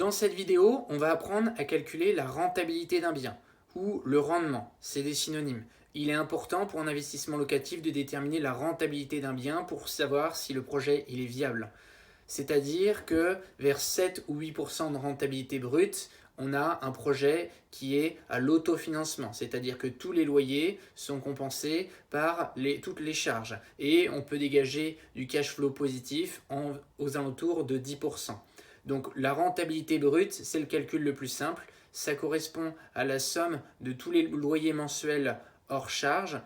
Dans cette vidéo, on va apprendre à calculer la rentabilité d'un bien ou le rendement, c'est des synonymes. Il est important pour un investissement locatif de déterminer la rentabilité d'un bien pour savoir si le projet il est viable. C'est-à-dire que vers 7 ou 8% de rentabilité brute, on a un projet qui est à l'autofinancement, c'est-à-dire que tous les loyers sont compensés par toutes les charges et on peut dégager du cash flow positif aux alentours de 10%. Donc la rentabilité brute, c'est le calcul le plus simple. Ça correspond à la somme de tous les loyers mensuels hors charge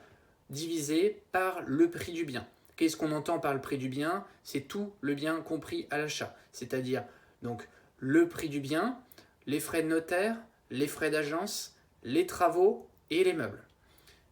divisé par le prix du bien. Qu'est-ce qu'on entend par le prix du bien? C'est tout le bien compris à l'achat. C'est-à-dire donc le prix du bien, les frais de notaire, les frais d'agence, les travaux et les meubles.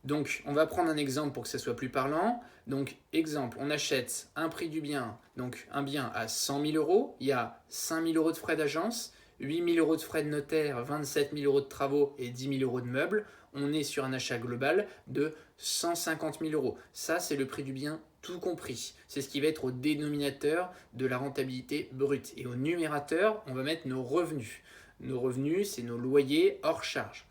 Donc, on va prendre un exemple pour que ça soit plus parlant. Donc, exemple, on achète un prix du bien, donc un bien à 100 000 euros. Il y a 5 000 euros de frais d'agence, 8 000 euros de frais de notaire, 27 000 euros de travaux et 10 000 euros de meubles. On est sur un achat global de 150 000 euros. Ça, c'est le prix du bien tout compris. C'est ce qui va être au dénominateur de la rentabilité brute. Et au numérateur, on va mettre nos revenus. Nos revenus, c'est nos loyers hors charge.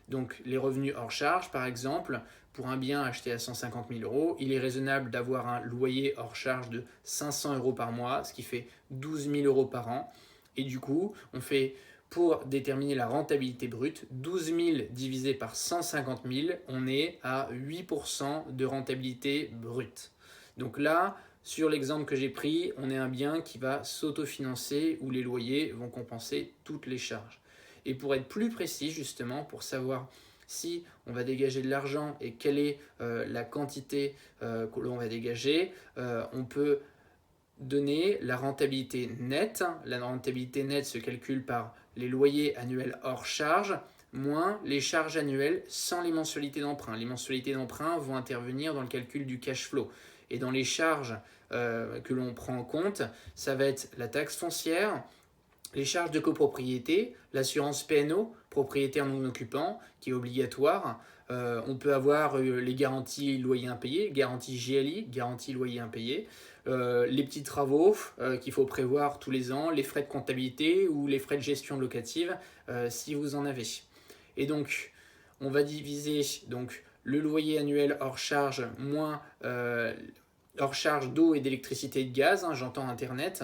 Donc les revenus hors charge, par exemple, pour un bien acheté à 150 000 euros, il est raisonnable d'avoir un loyer hors charge de 500 euros par mois, ce qui fait 12 000 euros par an. Et du coup, on fait, pour déterminer la rentabilité brute, 12 000 divisé par 150 000, on est à 8% de rentabilité brute. Donc là, sur l'exemple que j'ai pris, on est un bien qui va s'autofinancer où les loyers vont compenser toutes les charges. Et pour être plus précis, justement, pour savoir si on va dégager de l'argent et quelle est la quantité que l'on va dégager, on peut donner la rentabilité nette. La rentabilité nette se calcule par les loyers annuels hors charge moins les charges annuelles sans les mensualités d'emprunt. Les mensualités d'emprunt vont intervenir dans le calcul du cash flow. Et dans les charges que l'on prend en compte, ça va être la taxe foncière, les charges de copropriété, l'assurance PNO, propriétaire non occupant, qui est obligatoire. On peut avoir les garanties loyers impayés, garantie GLI, garantie loyer impayé, les petits travaux qu'il faut prévoir tous les ans, les frais de comptabilité ou les frais de gestion locative si vous en avez. Et donc, on va diviser donc, le loyer annuel hors charge moins hors charge d'eau et d'électricité et de gaz, j'entends internet,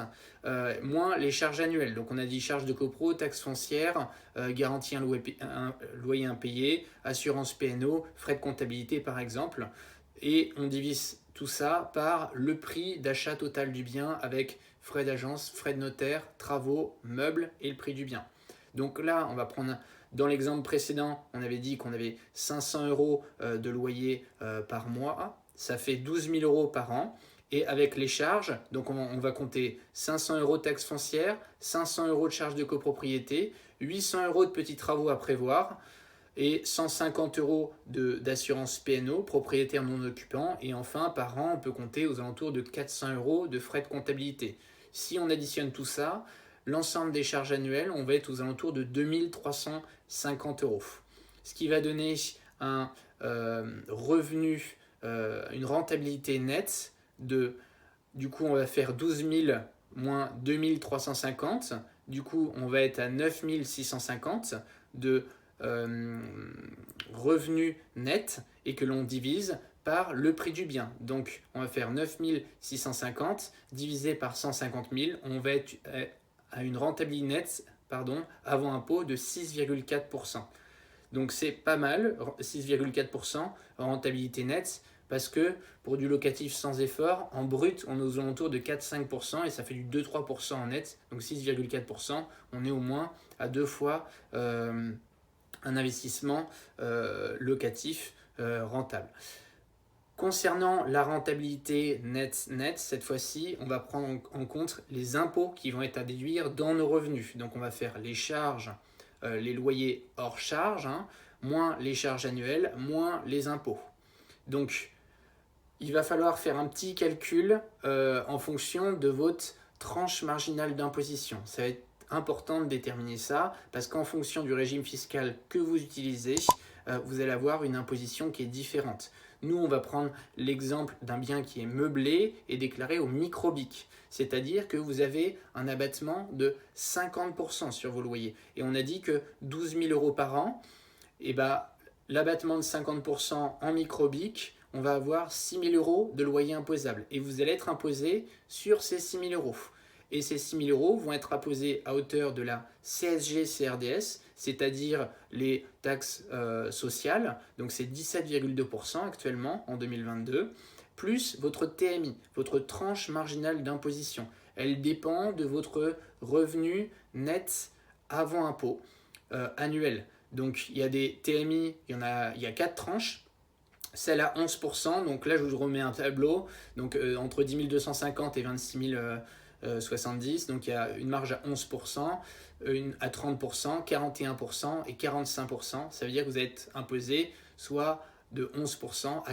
moins les charges annuelles. Donc on a dit charges de copro, taxes foncières, garantie un loyer impayé, assurance PNO, frais de comptabilité par exemple. Et on divise tout ça par le prix d'achat total du bien avec frais d'agence, frais de notaire, travaux, meubles et le prix du bien. Donc là, on va prendre, dans l'exemple précédent, on avait dit qu'on avait 500 euros de loyer par mois. Ça fait 12 000 euros par an. Et avec les charges, donc on va compter 500 euros de taxes foncières, 500 euros de charges de copropriété, 800 euros de petits travaux à prévoir et 150 euros d'assurance PNO, propriétaire non occupant. Et enfin, par an, on peut compter aux alentours de 400 euros de frais de comptabilité. Si on additionne tout ça, l'ensemble des charges annuelles, on va être aux alentours de 2 350 euros. Ce qui va donner un revenu, une rentabilité nette de, du coup on va faire 12 000 moins 2 350, du coup on va être à 9 650 de revenus nets et que l'on divise par le prix du bien. Donc on va faire 9 650 divisé par 150 000, on va être à une rentabilité nette avant impôt de 6,4%. Donc c'est pas mal, 6,4% rentabilité nette, parce que pour du locatif sans effort, en brut, on est aux alentours de 4-5% et ça fait du 2-3% en net. Donc 6,4%, on est au moins à 2 fois un investissement locatif rentable. Concernant la rentabilité nette, cette fois-ci, on va prendre en compte les impôts qui vont être à déduire dans nos revenus. Donc on va faire les charges, les loyers hors charge, moins les charges annuelles, moins les impôts. Donc il va falloir faire un petit calcul en fonction de votre tranche marginale d'imposition. Ça va être important de déterminer ça parce qu'en fonction du régime fiscal que vous utilisez, vous allez avoir une imposition qui est différente. Nous, on va prendre l'exemple d'un bien qui est meublé et déclaré au micro-BIC. C'est-à-dire que vous avez un abattement de 50% sur vos loyers. Et on a dit que 12 000 euros par an, et l'abattement de 50% en micro-BIC, on va avoir 6 000 euros de loyer imposable. Et vous allez être imposé sur ces 6 000 euros. Et ces 6 000 euros vont être imposés à hauteur de la CSG-CRDS, c'est-à-dire les taxes sociales. Donc c'est 17,2% actuellement en 2022, plus votre TMI, votre tranche marginale d'imposition. Elle dépend de votre revenu net avant impôt annuel. Donc il y a des TMI, il y a 4 tranches. Celle à 11%, donc là je vous remets un tableau, donc entre 10 250 et 26 070, donc il y a une marge à 11%, une à 30%, 41% et 45%. Ça veut dire que vous êtes imposé soit de 11%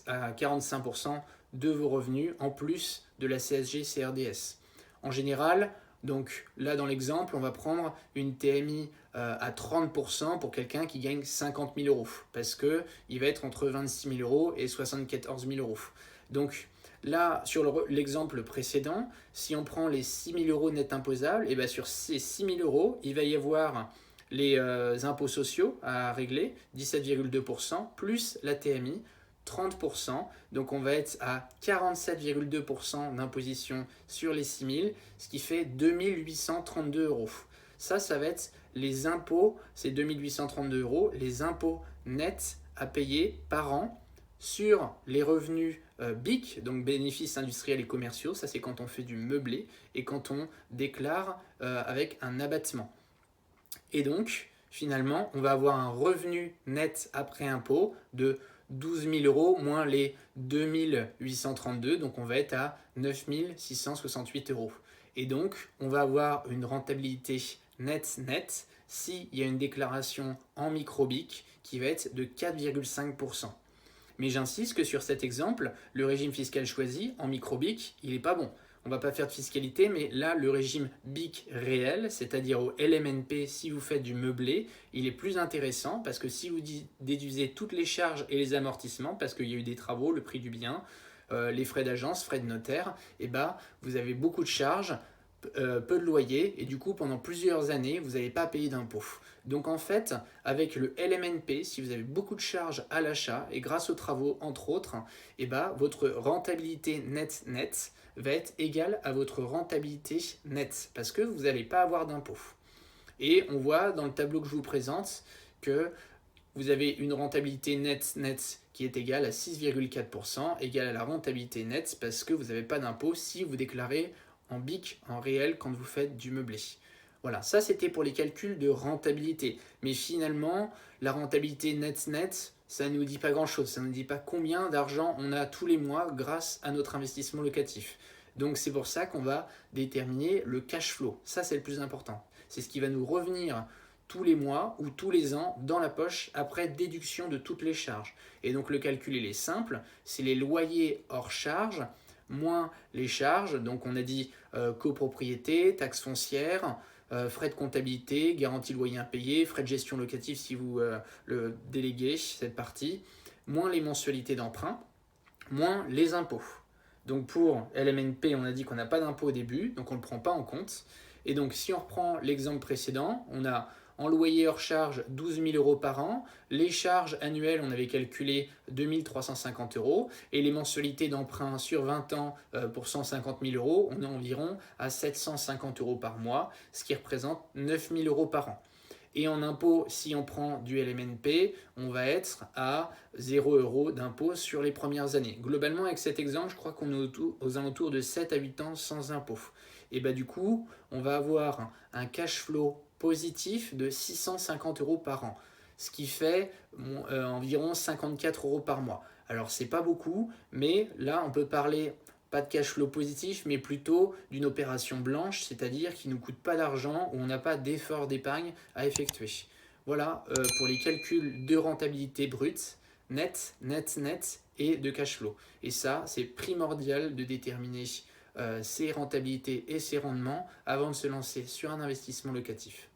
à 45% de vos revenus, en plus de la CSG-CRDS. En général, donc là dans l'exemple, on va prendre une TMI à 30% pour quelqu'un qui gagne 50 000 euros, parce qu'il va être entre 26 000 euros et 74 000 euros. Donc là, sur l'exemple précédent, si on prend les 6 000 euros net imposables, et bien sur ces 6 000 euros, il va y avoir les impôts sociaux à régler, 17,2%, plus la TMI, 30%. Donc on va être à 47,2% d'imposition sur les 6 000, ce qui fait 2 832 euros. Ça va être les impôts, c'est 2 832 euros, les impôts nets à payer par an sur les revenus BIC, donc bénéfices industriels et commerciaux. Ça, c'est quand on fait du meublé et quand on déclare avec un abattement. Et donc, finalement, on va avoir un revenu net après impôt de 12 000 euros moins les 2 832, donc on va être à 9 668 euros. Et donc, on va avoir une rentabilité net s'il y a une déclaration en micro-BIC qui va être de 4,5%. Mais j'insiste que sur cet exemple, le régime fiscal choisi en micro-BIC, il n'est pas bon. On ne va pas faire de fiscalité, mais là, le régime BIC réel, c'est-à-dire au LMNP, si vous faites du meublé, il est plus intéressant parce que si vous déduisez toutes les charges et les amortissements, parce qu'il y a eu des travaux, le prix du bien, les frais d'agence, frais de notaire, et vous avez beaucoup de charges, peu de loyer, et du coup, pendant plusieurs années, vous n'allez pas payer d'impôts. Donc en fait, avec le LMNP, si vous avez beaucoup de charges à l'achat, et grâce aux travaux, entre autres, votre rentabilité net va être égale à votre rentabilité nette, parce que vous n'allez pas avoir d'impôts. Et on voit dans le tableau que je vous présente que vous avez une rentabilité nette qui est égale à 6,4%, égale à la rentabilité nette, parce que vous n'avez pas d'impôts si vous déclarez en BIC, en réel, quand vous faites du meublé. Voilà, ça c'était pour les calculs de rentabilité. Mais finalement, la rentabilité net, ça ne nous dit pas grand-chose. Ça ne nous dit pas combien d'argent on a tous les mois grâce à notre investissement locatif. Donc c'est pour ça qu'on va déterminer le cash flow. Ça c'est le plus important. C'est ce qui va nous revenir tous les mois ou tous les ans dans la poche après déduction de toutes les charges. Et donc le calcul il est simple, c'est les loyers hors charges moins les charges. Donc on a dit copropriété, taxes foncières, frais de comptabilité, garantie de loyer impayé, frais de gestion locative si vous le déléguez, cette partie, moins les mensualités d'emprunt, moins les impôts. Donc pour LMNP, on a dit qu'on n'a pas d'impôt au début, donc on ne le prend pas en compte. Et donc si on reprend l'exemple précédent, on a en loyer hors charge 12 000 euros par an, les charges annuelles on avait calculé 2 350 euros et les mensualités d'emprunt sur 20 ans pour 150 000 euros, on est environ à 750 euros par mois, ce qui représente 9 000 euros par an. Et en impôt, si on prend du LMNP, on va être à 0 euros d'impôt sur les premières années. Globalement, avec cet exemple, je crois qu'on est aux alentours de 7 à 8 ans sans impôt. Et du coup, on va avoir un cash flow positif de 650 euros par an, ce qui fait environ 54 euros par mois. Alors, c'est pas beaucoup, mais là, on peut parler pas de cash flow positif, mais plutôt d'une opération blanche, c'est-à-dire qui ne nous coûte pas d'argent, où on n'a pas d'effort d'épargne à effectuer. Voilà pour les calculs de rentabilité brute, net et de cash flow. Et ça, c'est primordial de déterminer ses rentabilités et ses rendements avant de se lancer sur un investissement locatif.